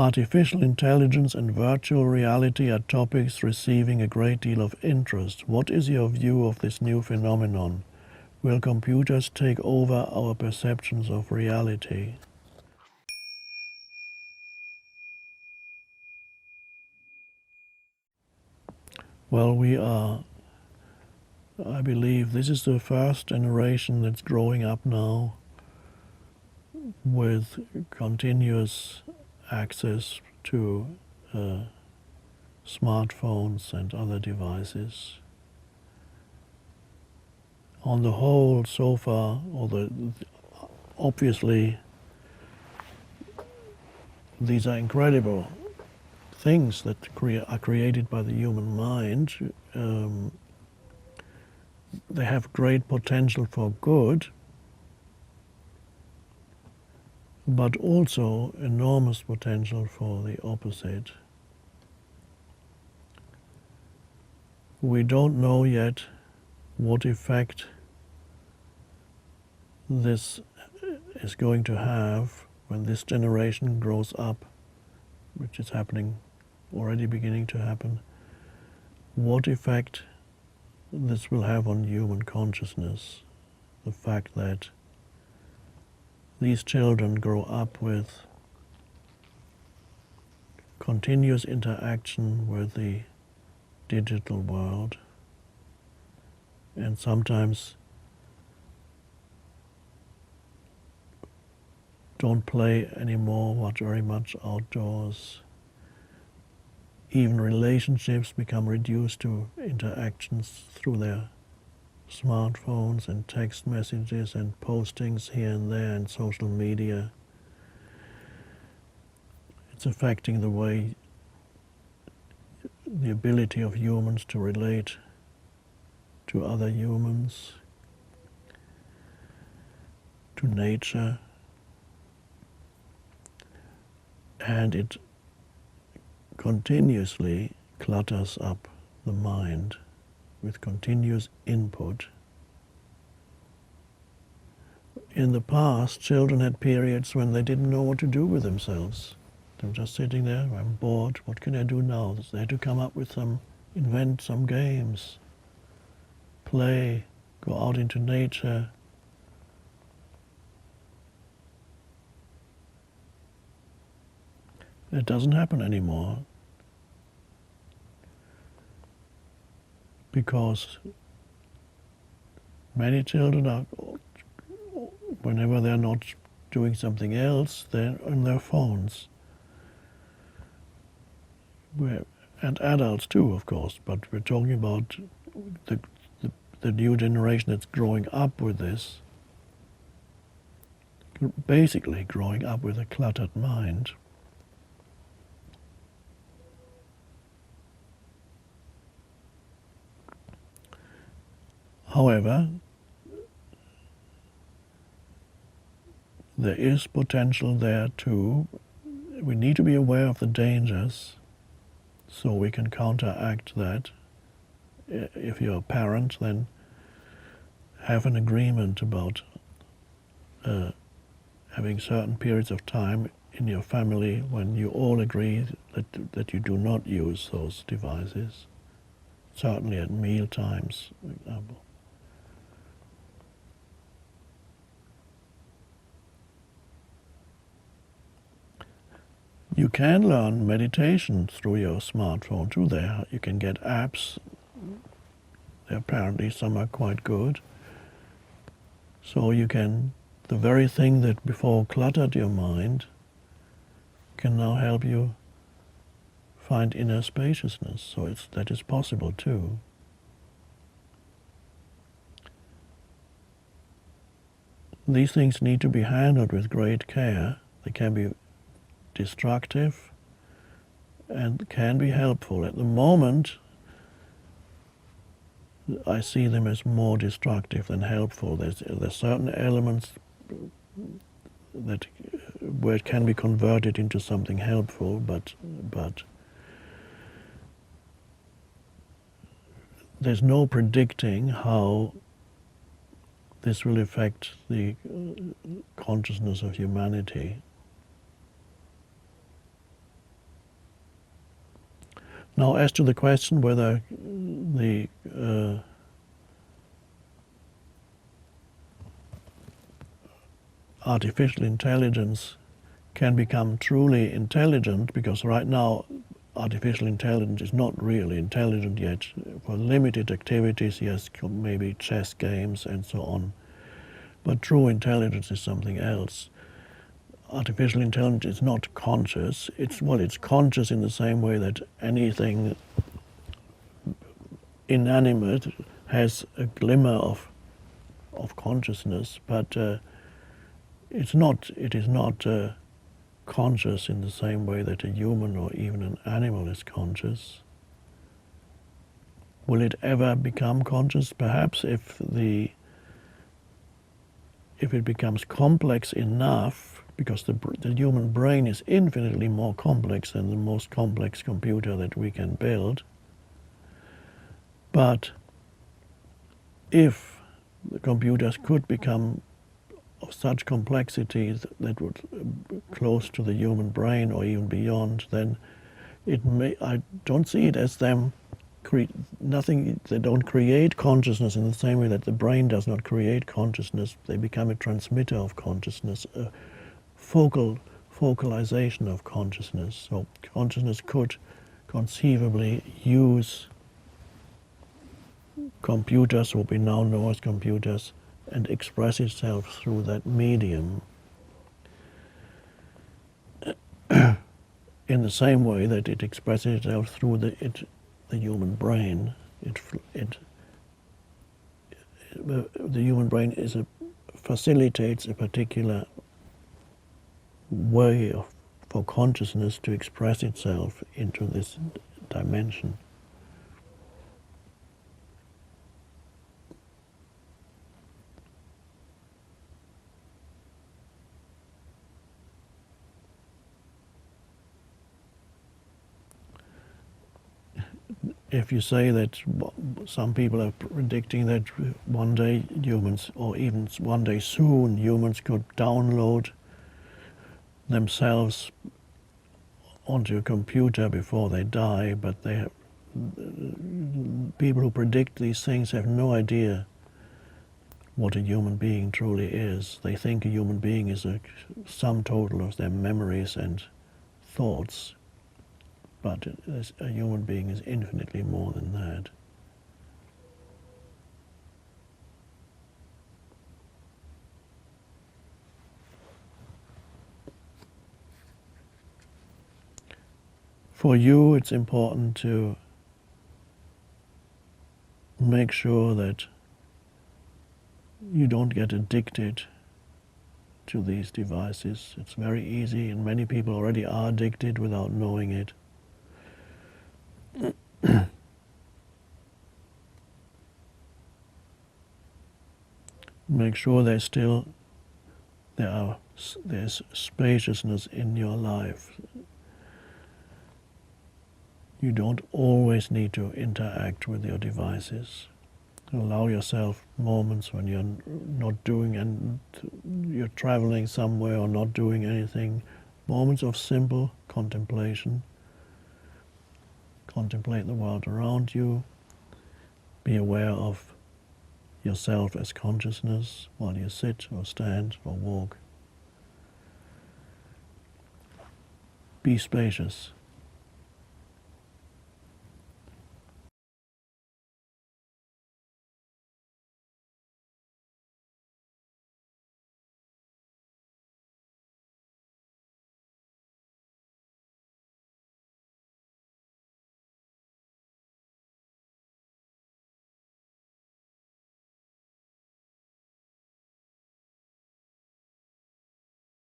Artificial intelligence and virtual reality are topics receiving a great deal of interest. What is your view of this new phenomenon? Will computers take over our perceptions of reality? Well, I believe this is the first generation that's growing up now with continuous access to smartphones and other devices. On the whole, so far, obviously, these are incredible things that are created by the human mind. They have great potential for good, but also enormous potential for the opposite. We don't know yet what effect this is going to have when this generation grows up, which is happening, already beginning to happen. What effect this will have on human consciousness. The fact that these children grow up with continuous interaction with the digital world, and sometimes don't play anymore very much outdoors. Even relationships become reduced to interactions through their smartphones and text messages and postings here and there and social media. It's affecting the ability of humans to relate to other humans, to nature, and it continuously clutters up the mind with continuous input. In the past, children had periods when they didn't know what to do with themselves. They were just sitting there, I'm bored, what can I do now? They had to come up with invent some games, play, go out into nature. It doesn't happen anymore, because many children are, whenever they're not doing something else, they're on their phones. And adults too, of course, but we're talking about the new generation that's growing up with this, basically growing up with a cluttered mind. However, there is potential there too. We need to be aware of the dangers so we can counteract that. If you're a parent, then have an agreement about having certain periods of time in your family when you all agree that you do not use those devices, certainly at meal times, for example. You can learn meditation through your smartphone too. There you can get apps. Apparently some are quite good. So you can, the very thing that before cluttered your mind can now help you find inner spaciousness. So that is possible too. These things need to be handled with great care. They can be destructive and can be helpful. At the moment, I see them as more destructive than helpful. There's certain elements where it can be converted into something helpful, but there's no predicting how this will affect the consciousness of humanity. Now, as to the question whether the artificial intelligence can become truly intelligent, because right now artificial intelligence is not really intelligent yet. For limited activities, yes, maybe chess games and so on. But true intelligence is something else. Artificial intelligence is not conscious. It's conscious in the same way that anything inanimate has a glimmer of consciousness, but it is not conscious in the same way that a human or even an animal is conscious. Will it ever become conscious? Perhaps if it becomes complex enough, because the human brain is infinitely more complex than the most complex computer that we can build. But if the computers could become of such complexity that would close to the human brain or even beyond, then I don't see it as them they don't create consciousness in the same way that the brain does not create consciousness. They become a transmitter of consciousness, a focalization of consciousness. So consciousness could conceivably use computers, what we now know as computers, and express itself through that medium in the same way that it expresses itself through the human brain. The human brain facilitates a particular way for consciousness to express itself into this dimension. If you say that some people are predicting that one day humans, or even one day soon, humans could download themselves onto a computer before they die, but people who predict these things have no idea what a human being truly is. They think a human being is a sum total of their memories and thoughts. But a human being is infinitely more than that. For you, it's important to make sure that you don't get addicted to these devices. It's very easy, and many people already are addicted without knowing it. Make sure there's spaciousness in your life. You don't always need to interact with your devices. Allow yourself moments when you're not doing, and you're traveling somewhere or not doing anything, moments of simple contemplation. Contemplate the world around you. Be aware of yourself as consciousness while you sit or stand or walk. Be spacious.